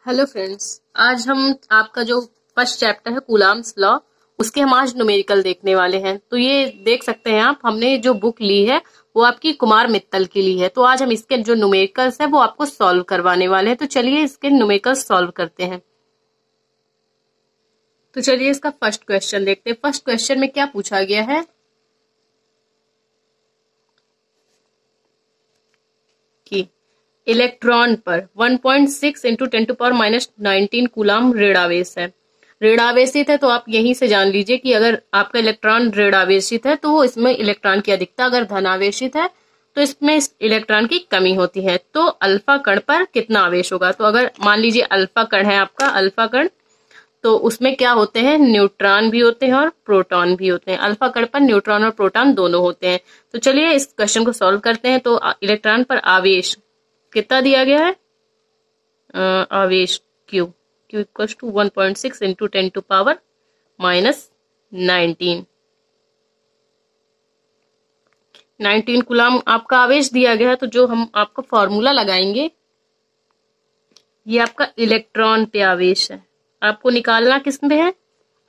Hello friends, आज हम आपका जो फर्स्ट चैप्टर है कूलाम्स लॉ, उसके हम आज न्यूमेरिकल देखने वाले हैं। तो ये देख सकते हैं आप, हमने जो बुक ली है वो आपकी कुमार मित्तल की ली है। तो आज हम इसके जो न्यूमेरिकल्स है वो आपको सॉल्व करवाने वाले हैं। तो चलिए इसके न्यूमेरिकल्स सॉल्व करते हैं। तो चलिए इसका फर्स्ट क्वेश्चन देखते हैं। फर्स्ट क्वेश्चन में क्या पूछा गया है कि इलेक्ट्रॉन पर 1.6 इंटू 10⁻⁻19 कूलाम ऋणावेश है। ऋणावेशित है तो आप यहीं से जान लीजिए कि अगर आपका इलेक्ट्रॉन ऋणावेशित है तो इसमें इलेक्ट्रॉन की अधिकता, अगर धनावेशित है तो इसमें इलेक्ट्रॉन की कमी होती है। तो अल्फा कण पर कितना आवेश होगा? तो अगर मान लीजिए अल्फा कण है आपका, अल्फा कण, तो उसमें क्या होते हैं, न्यूट्रॉन भी होते हैं और प्रोटॉन भी होते हैं। अल्फा कण पर न्यूट्रॉन और प्रोटॉन दोनों होते हैं। तो चलिए इस क्वेश्चन को सॉल्व करते हैं। तो इलेक्ट्रॉन पर आवेश कितना दिया गया है? आवेश Q equals to 1.6 into 10⁻⁻19 coulomb आपका आवेश दिया गया है। तो जो हम आपका फॉर्मूला लगाएंगे, ये आपका इलेक्ट्रॉन पे आवेश है, आपको निकालना किस पे है?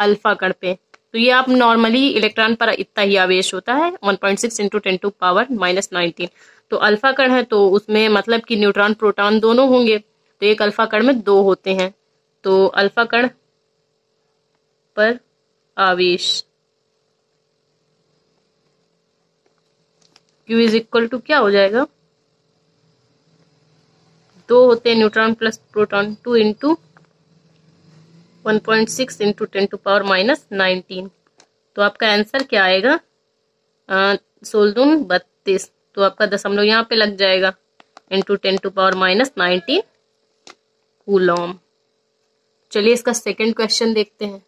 अल्फा कण पे। तो ये आप नॉर्मली इलेक्ट्रॉन पर इतना ही आवेश होता है, 1.6 इंटू 10⁻⁻19। तो अल्फा कण है तो उसमें मतलब कि न्यूट्रॉन प्रोटॉन दोनों होंगे। तो एक अल्फा कण में दो होते हैं। तो अल्फा कण पर आवेश Q इज इक्वल टू क्या हो जाएगा? दो होते हैं neutron plus proton, 2 into 1.6 into 10⁻⁻19। तो आपका आंसर क्या आएगा? 16 32। तो आपका दशमलव यहाँ पे लग जाएगा, इंटू 10⁻⁻19 कूलॉम। चलिए इसका सेकंड क्वेश्चन देखते हैं।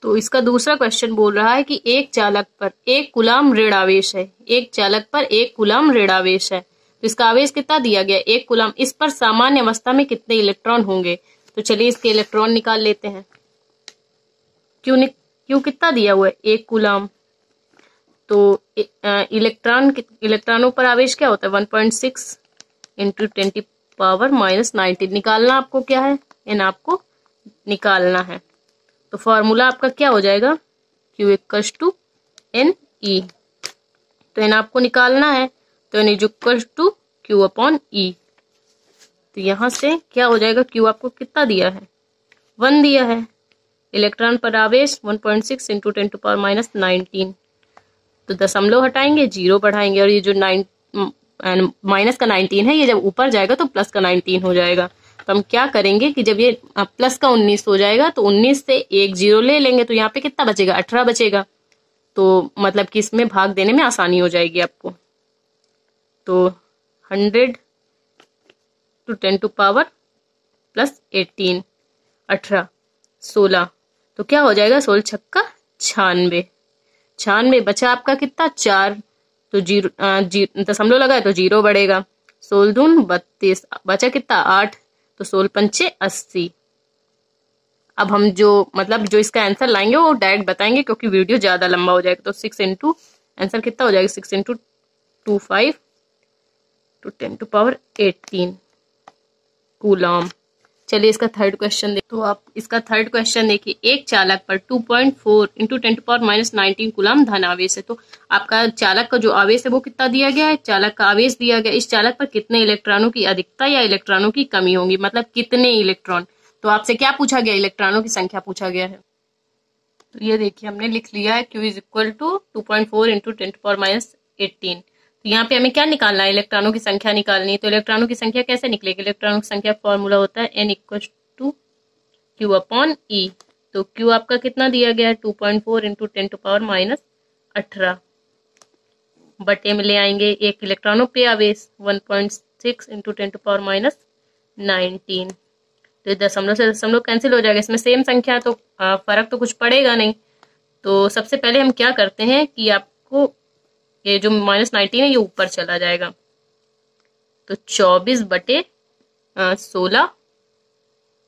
तो इसका दूसरा क्वेश्चन बोल रहा है कि एक चालक पर 1 कूलाम ऋण आवेश है। एक चालक पर 1 कूलाम ऋण आवेश है। तो इसका आवेश कितना दिया गया? 1 कूलाम। इस पर सामान्य अवस्था में कितने इलेक्ट्रॉन होंगे? तो चलिए इसके इलेक्ट्रॉन निकाल लेते हैं। क्यू कितना दिया हुआ है? 1 कूलाम। तो इलेक्ट्रॉनों पर आवेश क्या होता है? 1.6 इंटू 10⁻⁻19 निकालना आपको क्या है? इन आपको निकालना है। तो फॉर्मूला आपका क्या हो जाएगा? Q equals to NE। तो इन आपको निकालना है, तो N is equals to Q upon E। तो यहां से क्या हो जाएगा? Q आपको कितना दिया है? 1 दिया है। इलेक्ट्रॉन पर आवेश 1.6 इंटू 10⁻⁻19। तो दशमलव हटाएंगे, 0 बढ़ाएंगे, और ये जो माइनस का 19 है, ये जब ऊपर जाएगा तो प्लस का 19 हो जाएगा। तो हम क्या करेंगे कि जब ये प्लस का 19 हो जाएगा तो 19 से एक 0 ले लेंगे, तो यहाँ पे कितना बचेगा? 18 बचेगा। तो मतलब कि इसमें भाग देने में आसानी हो जाएगी आपको। तो 100 टू 10 टू पावर प्लस 18, 18, 16, तो क्या हो जाएगा? 16 छक्का 96। 96 बचा आपका कितना? 4। तो दशमलव लगाए तो 0 बढ़ेगा। 16 दून 32, बचा कितना? 8। तो 16 पंचे 80। अब हम जो इसका आंसर लाएंगे वो डायरेक्ट बताएंगे, क्योंकि वीडियो ज्यादा लंबा हो जाएगा। तो 6 इंटू आंसर कितना हो जाएगा? 6 into 25 to 10 to power 18 coulomb. चलिए इसका थर्ड क्वेश्चन देखिए। तो आप इसका थर्ड क्वेश्चन देखिए। एक चालक पर 2.4 इंटू 10⁻⁻19 कूलाम धन आवेश है। तो आपका चालक का जो आवेश है वो कितना दिया गया है? चालक का आवेश दिया गया। इस चालक पर कितने इलेक्ट्रॉनों की अधिकता या इलेक्ट्रॉनों की कमी होगी? मतलब कितने इलेक्ट्रॉन। तो आपसे क्या पूछा गया? इलेक्ट्रॉनों की संख्या पूछा गया है। तो ये देखिए हमने लिख लिया है, Q is equal to 2.4 into 10⁻⁸18। तो यहाँ पे हमें क्या निकालना है? इलेक्ट्रॉनों की संख्या निकालनी है। तो इलेक्ट्रॉनों की संख्या कैसे निकलेगी? इलेक्ट्रॉनों की संख्या फॉर्मूला होता है N equal to Q upon E। तो Q आपका कितना दिया गया है? 2.4 इंटू 10⁻18 बटे में ले आएंगे एक इलेक्ट्रॉनों पे आवेश 1.6 इंटू 10⁻⁹। तो दशमलव से दशमलव कैंसिल हो जाएगा, इसमें सेम संख्या तो फर्क तो कुछ पड़ेगा नहीं। तो सबसे पहले हम क्या करते हैं कि आपको ये जो -19 है ये ऊपर चला जाएगा। तो 24 बटे 16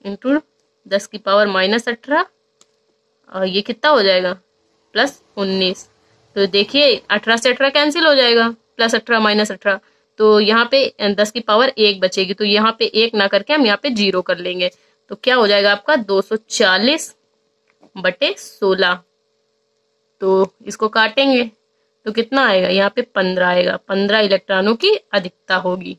इंटू 10 की पावर -18, और ये कितना हो जाएगा? +19। तो देखिए 18 से 18 कैंसिल हो जाएगा, +18 -18, तो यहाँ पे 10 की पावर 1 बचेगी, तो यहाँ पे 1 ना करके हम यहाँ पे 0 कर लेंगे। तो क्या हो जाएगा आपका 240/16। तो इसको काटेंगे तो कितना आएगा, यहाँ पे 15 आएगा। 15 इलेक्ट्रॉनों की अधिकता होगी।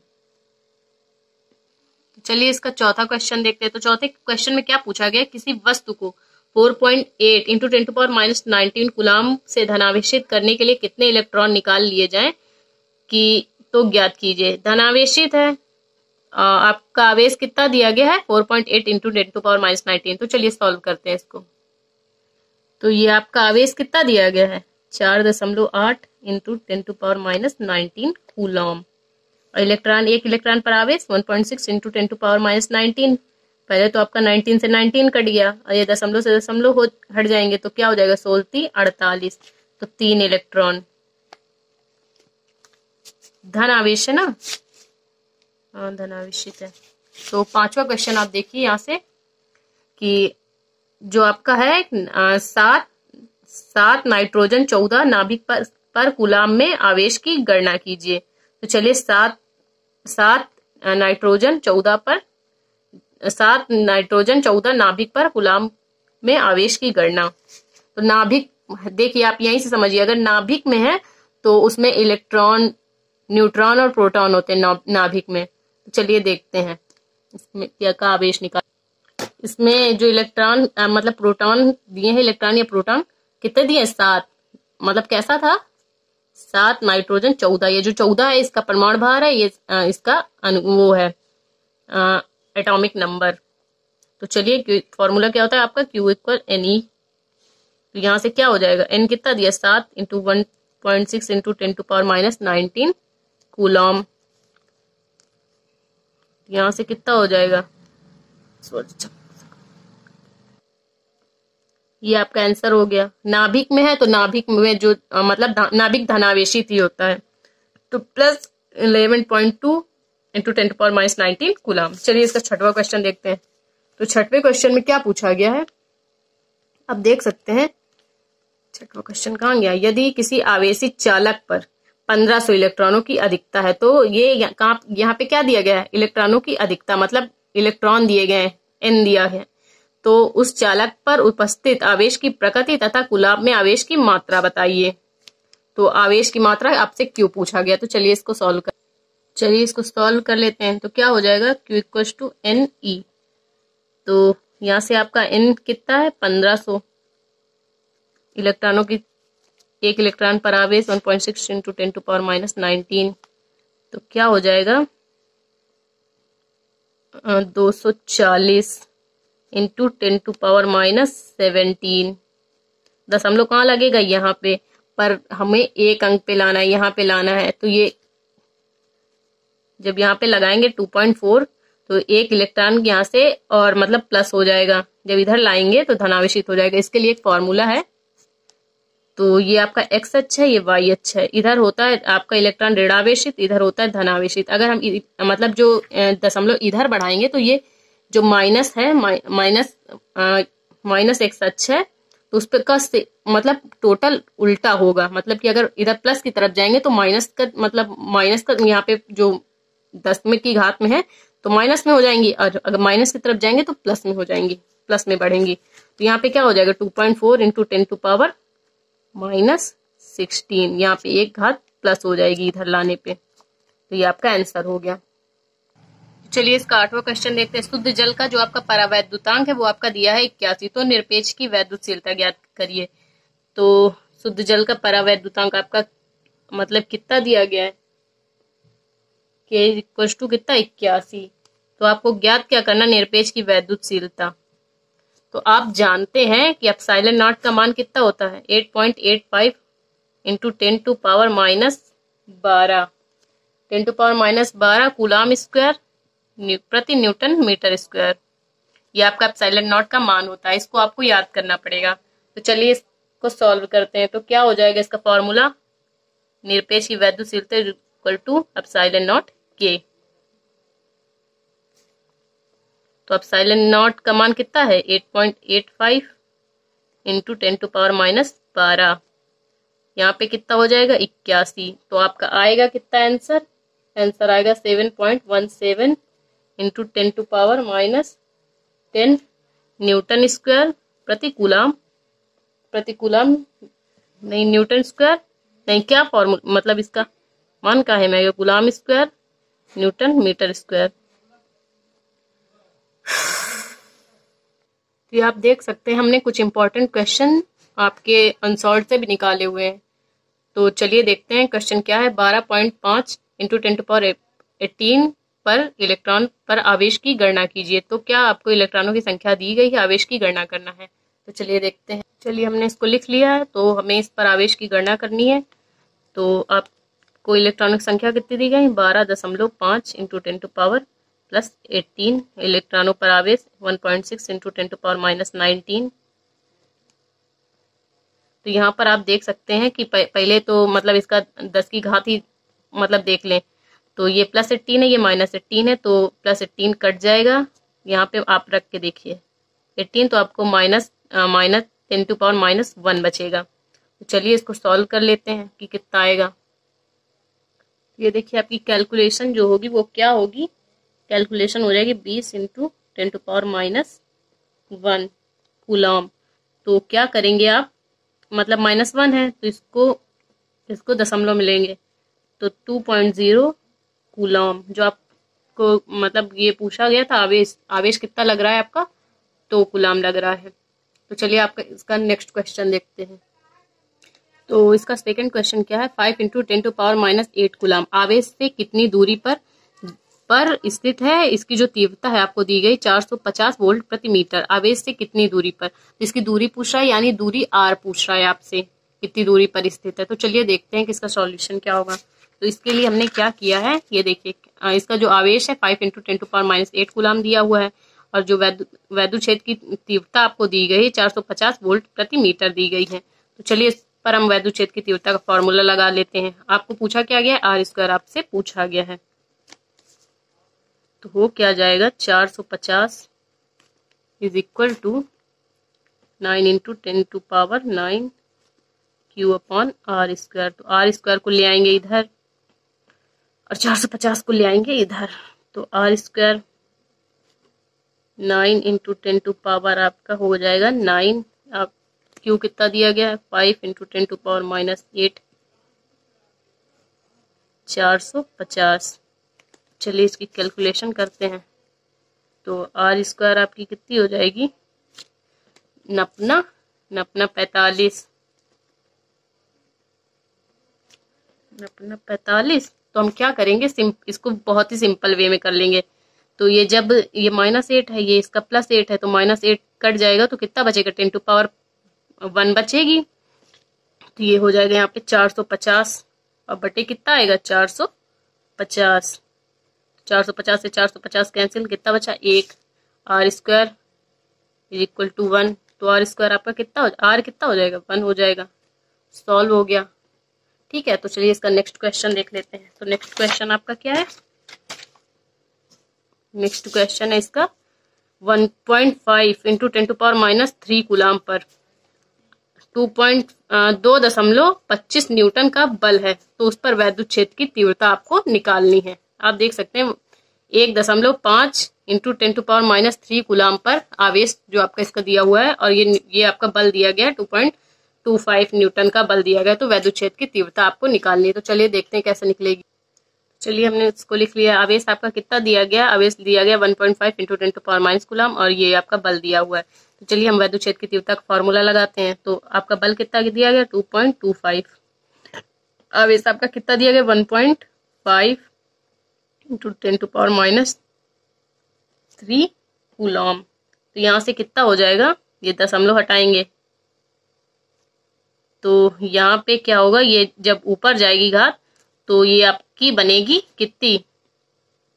चलिए इसका चौथा क्वेश्चन देखते हैं। तो चौथे क्वेश्चन में क्या पूछा गया, किसी वस्तु को 4.8 इंटू 10⁻⁻19 कूलाम से धनावेशित करने के लिए कितने इलेक्ट्रॉन निकाल लिए जाएं कि तो ज्ञात कीजिए। धनावेशित है, आपका आवेश कितना दिया गया है 4.8 इंटू 10⁻⁻19। तो चलिए सॉल्व करते हैं इसको। तो ये आपका आवेश कितना दिया गया है 4.8 इंटू 10⁻⁻19 कूलम। और इलेक्ट्रॉन, एक इलेक्ट्रॉन पर आवेश 1.6 इंटू 10⁻⁻19। पहले तो आपका 19 से 19 कट गया और ये दशमलव से दशमलव हट जाएंगे, तो क्या हो जाएगा 16 48। तो 3 इलेक्ट्रॉन। धन आवेश है ना, हाँ धन आवेशित है। तो पांचवा क्वेश्चन आप देखिए यहाँ से कि जो आपका है 7 नाइट्रोजन 14 नाभिक पर कूलाम में आवेश की गणना कीजिए। तो चलिए 7 नाइट्रोजन 14 नाभिक पर कूलाम में आवेश की गणना। तो नाभिक देखिए, आप यहीं से समझिए, अगर नाभिक में है तो उसमें इलेक्ट्रॉन, न्यूट्रॉन और प्रोटॉन होते हैं नाभिक में। तो चलिए देखते हैं इसमें क्या का आवेश निकाल। इसमें जो इलेक्ट्रॉन मतलब प्रोटॉन दिए हैं, इलेक्ट्रॉन या प्रोटॉन कितने दिए 7, मतलब कैसा था 7 नाइट्रोजन 14। ये जो 14 है इसका परमाणु भार है, ये इसका वो है एटॉमिक नंबर। तो चलिए फॉर्मूला क्या होता है आपका Q = Ne। तो यहाँ से क्या हो जाएगा, N कितना दिया 7 इंटू 1.6 इंटू 10⁻⁻19 कूलम। यहाँ से कितना हो जाएगा, ये आपका आंसर हो गया। नाभिक में है तो नाभिक में जो मतलब नाभिक धनावेशित ही होता है। तो प्लस 11.2 इंटू 10⁻⁻19 कूलम। चलिए इसका छठवां क्वेश्चन देखते हैं। तो छठवें क्वेश्चन में क्या पूछा गया है, अब देख सकते हैं छठवां क्वेश्चन कहाँ गया। यदि किसी आवेशित चालक पर 1500 इलेक्ट्रॉनों की अधिकता है, तो ये यहाँ पे क्या दिया गया है, इलेक्ट्रॉनों की अधिकता, मतलब इलेक्ट्रॉन दिए गए हैं, N दिया है। तो उस चालक पर उपस्थित आवेश की प्रकृति तथा कूलाम में आवेश की मात्रा बताइए। तो आवेश की मात्रा आपसे क्यों पूछा गया। तो चलिए इसको सॉल्व कर लेते हैं। तो क्या हो जाएगा Q = Ne। तो यहाँ से आपका N कितना है 1500 इलेक्ट्रॉनों की, एक इलेक्ट्रॉन पर आवेश 1.6 इंटू 10⁻⁻19। तो क्या हो जाएगा 240 इंटू 10⁻⁻17। दशमलव कहाँ लगेगा, यहाँ पे, पर हमें एक अंक पे लाना है, यहाँ पे लाना है। तो ये जब यहाँ पे लगाएंगे 2.4 तो एक इलेक्ट्रॉन यहाँ से और मतलब प्लस हो जाएगा, जब इधर लाएंगे तो धनावेशित हो जाएगा। इसके लिए एक फॉर्मूला है। तो ये आपका x अक्ष है, ये y अक्ष है। इधर होता है आपका इलेक्ट्रॉन ऋणावेशित, इधर होता है धनावेशित। अगर हम मतलब जो दशमलव इधर बढ़ाएंगे तो ये जो माइनस है, माइनस x अक्ष है, तो उस पर का मतलब टोटल उल्टा होगा। मतलब कि अगर इधर प्लस की तरफ जाएंगे तो माइनस का मतलब माइनस का यहाँ पे जो दशमलव की घात में है तो माइनस में हो जाएंगी, और अगर माइनस की तरफ जाएंगे तो प्लस में हो जाएंगी, प्लस में बढ़ेंगी। तो यहाँ पे क्या हो जाएगा 2.4 इंटू 10⁻⁻16। यहाँ पे एक घात प्लस हो जाएगी इधर लाने पे। तो ये आपका आंसर हो गया। चलिए इसका आठवां क्वेश्चन देखते हैं। शुद्ध जल का जो आपका परावैद्युतांक है वो आपका दिया है 81। तो निरपेक्ष की वैद्युतशीलता ज्ञात करिए। तो शुद्ध जल का परावैद्युतांक आपका मतलब कितना दिया गया है, K = कितना 81। तो आपको ज्ञात क्या करना, निरपेक्ष की वैद्युतशीलता। तो आप जानते हैं कि ε0 का मान कितना होता है 8.85 इंटू 10⁻⁻12 10⁻⁻12 कूलाम स्क्वायर प्रति न्यूटन मीटर स्क्वायर। ये आपका ε0 का मान होता है, इसको आपको याद करना पड़ेगा। तो चलिए इसको सॉल्व करते हैं। तो क्या हो जाएगा इसका फॉर्मूला, निरपेक्ष की वैद्युतशीलता = ε0K। तो ε0 का मान कितना है 8.85 इंटू 10⁻⁻12। यहाँ पे कितना हो जाएगा 81। तो आपका आएगा कितना आंसर आंसर आएगा 7.17 इंटू 10⁻⁻10 न्यूटन स्क्वायर प्रति कूलाम, नहीं न्यूटन स्क्वायर नहीं, क्या फॉर्मूला मतलब इसका मान का है मैं, coulomb square newton metre square. तो आप देख सकते हैं हमने कुछ इंपॉर्टेंट क्वेश्चन आपके अनसॉल्व से भी निकाले हुए हैं। तो चलिए देखते हैं क्वेश्चन क्या है। 12.5 इंटू 10⁻18 पर इलेक्ट्रॉन पर आवेश की गणना कीजिए। तो क्या आपको इलेक्ट्रॉनों की संख्या दी गई है, आवेश की गणना करना है। तो चलिए देखते हैं। चलिए हमने इसको लिख लिया है, तो हमें इस पर आवेश की गणना करनी है। तो आपको इलेक्ट्रॉनों की संख्या कितनी दी गई, 12.5 इंटू 10⁻+18 इलेक्ट्रॉनों पर आवेश 1.6 इंटू 10⁻−19। तो यहाँ पर आप देख सकते हैं कि पहले तो मतलब इसका 10 की घात ही मतलब देख लें, तो ये +18 है, ये -18 है, तो +18 कट जाएगा। यहाँ पे आप रख के देखिए 18, तो आपको -10⁻⁻1 बचेगा। तो चलिए इसको सॉल्व कर लेते हैं कि कितना आएगा। ये देखिए आपकी कैलकुलेशन जो होगी वो क्या होगी, कैलकुलेशन हो जाएगी 20 इंटू 10⁻−1 कूलम। तो क्या करेंगे आप, मतलब -1 है तो इसको दशमलव मिलेंगे, तो 2.0 कूलम। जो आपको मतलब ये पूछा गया था आवेश कितना लग रहा है आपका, 2 कूलम लग रहा है। तो चलिए आपका इसका नेक्स्ट क्वेश्चन देखते हैं। तो इसका सेकंड क्वेश्चन क्या है, 5 इंटू 10⁻⁸ कूलम आवेश से कितनी दूरी पर स्थित है। इसकी जो तीव्रता है आपको दी गई 450 वोल्ट प्रति मीटर, आवेश से कितनी दूरी पर। तो इसकी दूरी पूछ रहा है, यानी दूरी r पूछ रहा है आपसे, कितनी दूरी पर स्थित है। तो चलिए देखते हैं कि इसका सॉल्यूशन क्या होगा। तो इसके लिए हमने क्या किया है, ये देखिए इसका जो आवेश है 5 इंटू 10⁻⁸ कूलम दिया हुआ है, और जो वैद्युत क्षेत्र की तीव्रता आपको दी गई 450 वोल्ट प्रति मीटर दी गई है। तो चलिए इस पर हम वैद्युत क्षेत्र की तीव्रता का फॉर्मूला लगा लेते हैं। आपको पूछा क्या गया है, r² आपसे पूछा गया है। तो वो क्या जाएगा, 450 is equal to 9 into 10⁹ Q/r²। तो r² को ले आएंगे इधर और 450 को ले आएंगे इधर, तो r² 9 इंटू 10⁻, आपका हो जाएगा 9। आप Q कितना दिया गया है, 5 इंटू 10⁻⁸ 450। चलिए इसकी कैलकुलेशन करते हैं। तो r² आपकी कितनी हो जाएगी, नपना 45। तो हम क्या करेंगे, इसको बहुत ही सिंपल वे में कर लेंगे। तो ये जब ये -8 है, ये इसका +8 है, तो -8 कट जाएगा, तो कितना बचेगा, 10⁻1 बचेगी। तो ये हो जाएगा यहाँ पे 450 और बटे कितना आएगा, 450। 450 से 450 कैंसिल, कितना बचा 1। r² is equal to 1। तो r² आपका कितना r कितना हो जाएगा, 1 हो जाएगा। सॉल्व हो गया, ठीक है। तो चलिए इसका नेक्स्ट क्वेश्चन देख लेते हैं। तो नेक्स्ट क्वेश्चन आपका क्या है, नेक्स्ट क्वेश्चन है इसका 1.5 इंटू 10⁻³ कूलम पर 2.25 न्यूटन का बल है। तो उस पर वैद्युत क्षेत्र की तीव्रता आपको निकालनी है। आप देख सकते हैं 1.5 इंटू 10⁻³ कूलम पर आवेश जो आपका इसका दिया हुआ है, और ये आपका बल दिया गया है 2.25 न्यूटन का बल दिया गया है। तो वैद्युत क्षेत्र की तीव्रता आपको निकालनी है। तो चलिए देखते हैं कैसे निकलेगी। चलिए हमने इसको लिख लिया। आवेश आपका कितना दिया गया, आवेश दिया गया 1.5 इंटू 10⁻⁻ कूलम, और ये आपका बल दिया हुआ है। तो चलिए हम वैद्युत क्षेत्र की तीव्रता का फॉर्मूला लगाते हैं। तो आपका बल कितना दिया गया, 2.25। आवेश आपका कितना दिया गया, 1.5 इंटू 10⁻³ कूलम। तो यहाँ से कितना हो जाएगा, ये दशमलव हटाएंगे, तो यहाँ पे क्या होगा, ये जब ऊपर जाएगी घात तो ये आपकी बनेगी कितनी,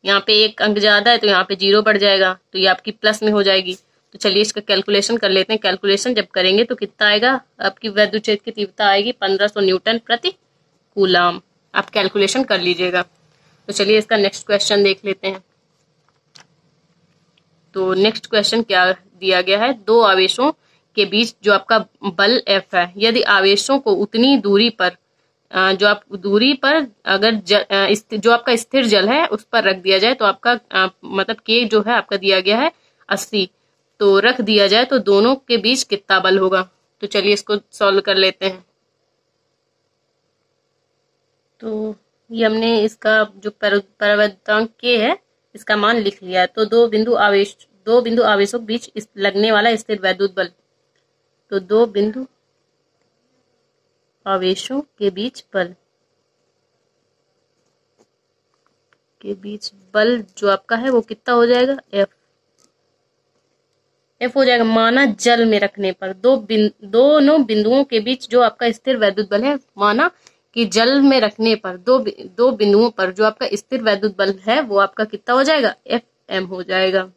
यहाँ पे एक अंक ज्यादा है तो यहाँ पे 0 बढ़ जाएगा, तो ये आपकी प्लस में हो जाएगी। तो चलिए इसका कैलकुलेशन कर लेते हैं। कैलकुलेशन जब करेंगे तो कितना आएगा, आपकी वैद्युत क्षेत्र की तीव्रता आएगी 1500 न्यूटन प्रति कूलम। आप कैलकुलेशन कर लीजिएगा। तो चलिए इसका नेक्स्ट क्वेश्चन देख लेते हैं। तो नेक्स्ट क्वेश्चन क्या दिया गया है, दो आवेशों के बीच जो आपका बल F है, यदि आवेशों को उतनी दूरी पर जो आप दूरी पर अगर जो आपका स्थिर जल है उस पर रख दिया जाए तो आपका मतलब के जो है आपका दिया गया है 80, तो रख दिया जाए तो दोनों के बीच कितना बल होगा। तो चलिए इसको सॉल्व कर लेते हैं। तो ये हमने इसका जो प्रवर्तकांक के है इसका मान लिख लिया है। तो दो बिंदु आवेशों के बीच लगने वाला स्थिर वैद्युत बल, तो दो बिंदु आवेशों के बीच बल जो आपका है वो कितना हो जाएगा, एफ हो जाएगा। माना जल में रखने पर दोनों बिंदुओं के बीच जो आपका स्थिर वैद्युत बल है, माना कि जल में रखने पर दो बिंदुओं पर जो आपका स्थिर वैद्युत बल है वो आपका कितना हो जाएगा, एफ एम हो जाएगा।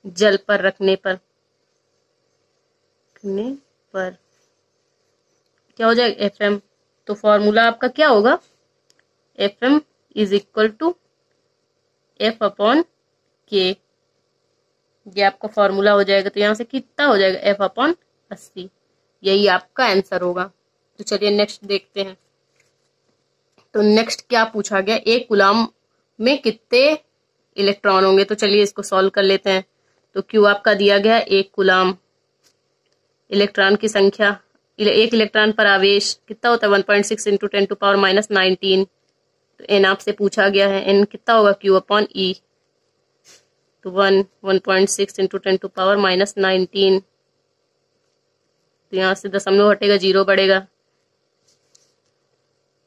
जल पर रखने पर क्या हो जाएगा, एफ एम। तो फॉर्मूला आपका क्या होगा, F M is equal to F upon K, ये आपका फॉर्मूला हो जाएगा। तो यहाँ से कितना हो जाएगा, एफ अपॉन 80, यही आपका आंसर होगा। तो चलिए नेक्स्ट देखते हैं। तो नेक्स्ट क्या पूछा गया, एक कूलम में कितने इलेक्ट्रॉन होंगे। तो चलिए इसको सॉल्व कर लेते हैं। तो क्यू आपका दिया गया एक कूलम, इलेक्ट्रॉन की संख्या, एक इलेक्ट्रॉन पर आवेश कितना होता है 1.6 इंटू 10⁻⁹। तो एन आपसे पूछा गया है, एन कितना होगा, क्यू अपॉन ई। तो 1.6 इंटू 10⁻⁹। तो यहाँ से दशमलव हटेगा, 0 बढ़ेगा,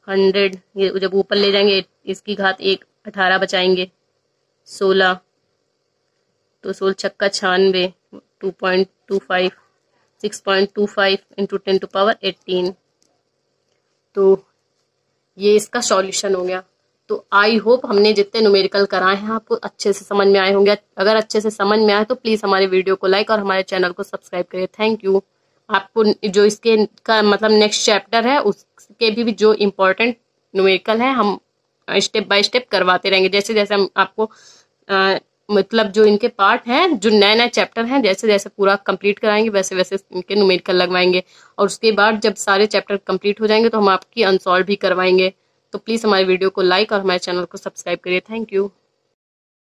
100, ये जब ऊपर ले जाएंगे इसकी घात 1, 18 बचाएंगे, 16, तो 16 छक्का 96, 2.25, 6.25 इंटू 10⁻18। तो ये इसका सॉल्यूशन हो गया। तो आई होप हमने जितने न्यूमेरिकल कराए हैं आपको अच्छे से समझ में आए होंगे। अगर अच्छे से समझ में आए तो प्लीज हमारे वीडियो को लाइक और हमारे चैनल को सब्सक्राइब करिए। Thank you. आपको जो इसके का मतलब नेक्स्ट चैप्टर है उसके भी जो इम्पोर्टेंट न्यूमेरिकल है हम स्टेप बाय स्टेप करवाते रहेंगे। जैसे जैसे हम आपको मतलब जो इनके पार्ट हैं, जो नए नए चैप्टर हैं, जैसे जैसे पूरा कंप्लीट कराएंगे वैसे वैसे इनके न्यूमेरिकल लगवाएंगे। और उसके बाद जब सारे चैप्टर कंप्लीट हो जाएंगे तो हम आपकी अनसॉल्व भी करवाएंगे। तो प्लीज हमारे वीडियो को लाइक और हमारे चैनल को सब्सक्राइब करिए। Thank you.